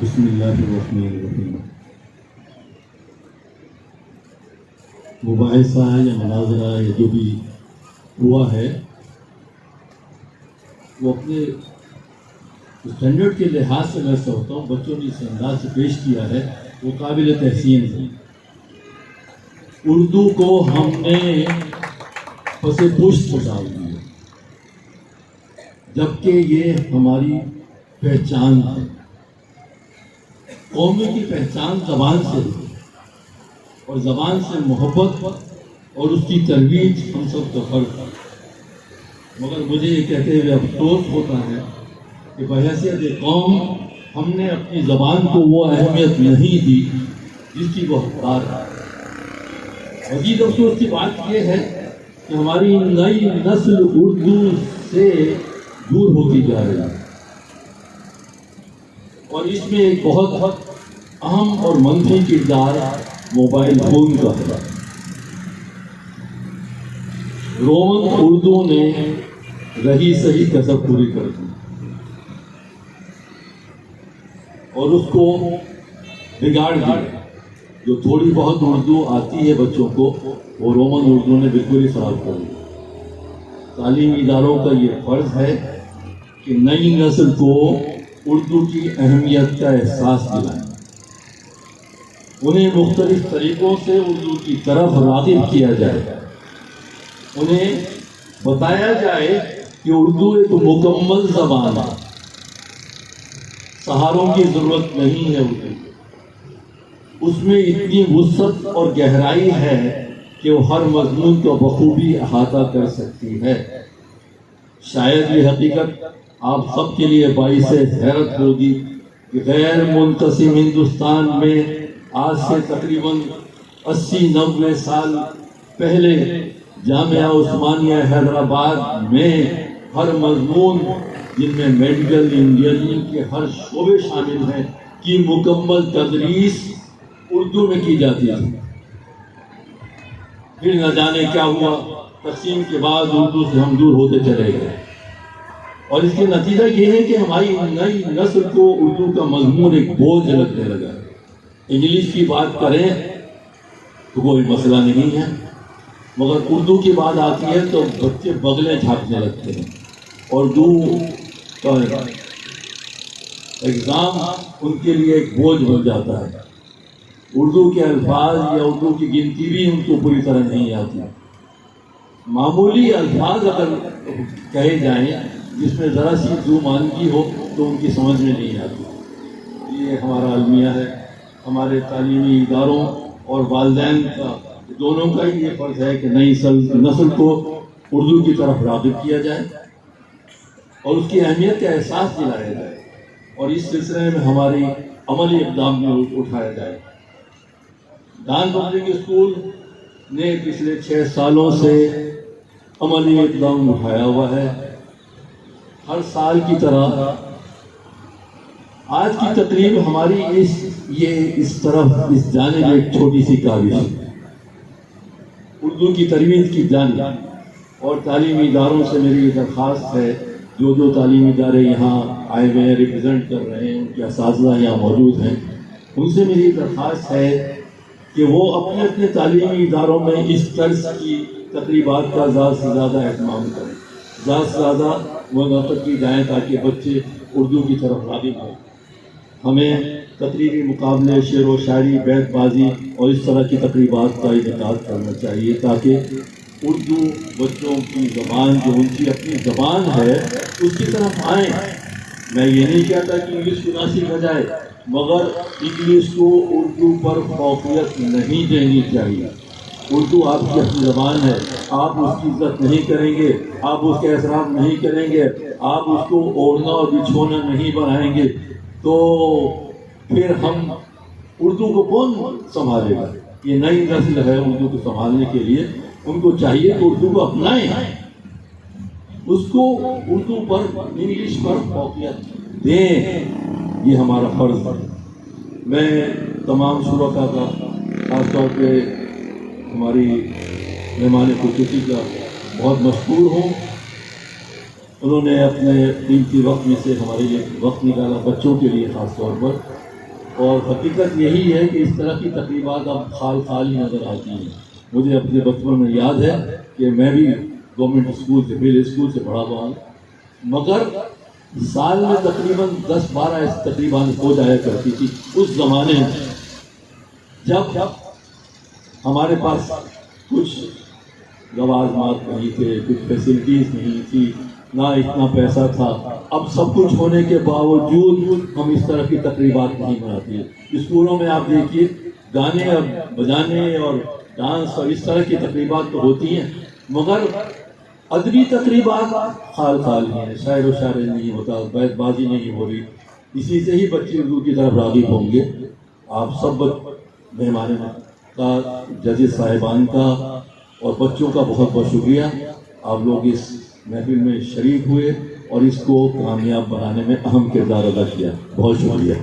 بسم اللہ الرحمن الرحیم۔ مباحثہ یا مناظرہ یا جو بھی ہوا ہے وہ اپنے اسٹینڈرڈ کے لحاظ سے میں سمجھتا ہوں بچوں نے اس انداز سے پیش کیا ہے وہ قابل تحسین ہے۔ اردو کو ہم نے پس پشت ڈال دیا جبکہ یہ ہماری پہچان ہے۔ قومی کی پہچان زبان سے ہے اور زبان سے محبت اور اس کی ترویج ہم سب کا فرض ہے، مگر مجھے یہ کہتے ہوئے افسوس ہوتا ہے کہ بحیثیت قوم ہم نے اپنی زبان کو وہ اہمیت نہیں دی جس کی وہ حقدار ہے۔ مزید افسوس کی بات یہ ہے کہ ہماری نئی نسل اردو سے دور ہوتی جا رہی ہے اور اس میں ایک بہت اہم اور منفی کردار موبائل فون کا ہے۔ رومن اردو نے رہی صحیح کسب پوری کر دی اور اس کو بگاڑ دیا۔ جو تھوڑی بہت اردو آتی ہے بچوں کو وہ رومن اردو نے بالکل ہی خراب کر دی۔ تعلیمی اداروں کا یہ فرض ہے کہ نئی نسل کو اردو کی اہمیت کا احساس دلائیں، انہیں مختلف طریقوں سے اردو کی طرف راغب کیا جائے، انہیں بتایا جائے کہ اردو ایک مکمل زبان ہے، سہاروں کی ضرورت نہیں ہے اردو کو، اس میں اتنی وسعت اور گہرائی ہے کہ وہ ہر مضمون کو بخوبی احاطہ کر سکتی ہے۔ شاید یہ حقیقت آپ سب کے لیے باعث حیرت ہوگی کہ غیر منقسم ہندوستان میں آج سے تقریباً 80-90 سال پہلے جامعہ عثمانیہ حیدرآباد میں ہر مضمون جن میں میڈیکل انجینئرنگ کے ہر شعبے شامل ہیں کی مکمل تدریس اردو میں کی جاتی تھی۔ پھر نہ جانے کیا ہوا، تقسیم کے بعد اردو سے ہم دور ہوتے چلے گئے اور اس کے نتیجہ یہ ہے کہ ہماری نئی نسل کو اردو کا مضمون ایک بوجھ لگنے لگا۔ انگلش کی بات کریں تو کوئی مسئلہ نہیں ہے، مگر اردو کی بات آتی ہے تو بچے بغلیں جھانکنے لگتے ہیں۔ اردو کا ایگزام ان کے لیے ایک بوجھ بن جاتا ہے۔ اردو کے الفاظ یا اردو کی گنتی بھی ان کو پوری طرح نہیں آتی۔ معمولی الفاظ اگر کہے جائیں جس میں ذرا سی دو مانگی ہو تو ان کی سمجھ میں نہیں آتی۔ یہ ہمارا المیہ ہے، ہمارے تعلیمی اداروں اور والدین کا دونوں کا ہی یہ فرض ہے کہ نئی نسل کو اردو کی طرف راغب کیا جائے اور اس کی اہمیت کا احساس دلایا جائے اور اس سلسلے میں ہماری عملی اقدام میں اٹھایا جائے۔ ڈان پبلک اسکول نے پچھلے 6 سالوں سے عملی اقدام اٹھایا ہوا ہے۔ ہر سال کی طرح آج کی تقریب ہماری اس طرف اس جانب ایک چھوٹی سی کاوش ہے، اردو کی ترویج کی جانب، اور تعلیمی اداروں سے میری یہ درخواست ہے جو تعلیمی ادارے یہاں آئے ہوئے ہیں ریپرزینٹ کر رہے ہیں، ان کے اساتذہ یہاں موجود ہیں، ان سے میری درخواست ہے کہ وہ اپنے اپنے تعلیمی اداروں میں اس طرز کی تقریبات کا زیادہ سے زیادہ اہتمام کریں، زیادہ سے زیادہ منعقد کی جائیں تاکہ بچے اردو کی طرف راغب ہوں۔ ہمیں تقریری مقابلے، شعر و شاعری، بیت بازی اور اس طرح کی تقریبات کا انعقاد کرنا چاہیے تاکہ اردو بچوں کی زبان جو ان کی اپنی زبان ہے اس کی طرف آئیں۔ میں یہ نہیں کہتا کہ انگلش کو نہ سیکھا جائے، مگر انگلش کو اردو پر فوقیت نہیں دینی چاہیے۔ اردو آپ کی اپنی زبان ہے، آپ اس کی عزت نہیں کریں گے، آپ اس کا احترام نہیں کریں گے، آپ اس کو اوڑھنا اور بچھونا نہیں بنائیں گے تو پھر ہم اردو کو کون سنبھالے گا؟ یہ نئی نسل ہے، اردو کو سنبھالنے کے لیے ان کو چاہیے کہ اردو کو اپنائیں، اس کو اردو پر انگلش پر فوقیت دیں، یہ ہمارا فرض ہے۔ میں تمام شرکاء کا خاص طور پہ ہماری مہمان خصوصی کا بہت مشکور ہوں۔ انہوں نے اپنے قیمتی وقت میں سے ہمارے لیے وقت نکالا، بچوں کے لیے خاص طور پر اور حقیقت یہی ہے کہ اس طرح کی تقریبات اب خال خال ہی نظر آتی ہیں. مجھے اپنے بچپن میں یاد ہے کہ میں بھی گورنمنٹ اسکول سے پہلے اسکول سے پڑھا ہوا ہوں، مگر سال میں تقریباً 10-12 ایسی تقریبات ہو جایا کرتی تھی اس زمانے میں، جب ہمارے پاس کچھ لوازمات نہیں تھے، کچھ فیسلٹیز نہیں تھی، نہ اتنا پیسہ تھا. اب سب کچھ ہونے کے باوجود ہم اس طرح کی تقریبات نہیں مناتے ہیں. اسکولوں میں آپ دیکھیے گانے اور بجانے اور ڈانس اور اس طرح کی تقریبات تو ہوتی ہیں، مگر ادبی تقریبات خال خال ہی ہیں. شاعر و شاعری نہیں ہوتا، بیت بازی نہیں ہو رہی. اسی سے ہی بچے اردو کی طرف راغب ہوں گے. آپ سب مہمان کا، ججز صاحبان کا اور بچوں کا بہت بہت شکریہ. آپ لوگ اس محفل میں شریک ہوئے اور اس کو کامیاب بنانے میں اہم کردار ادا کیا. بہت شکریہ.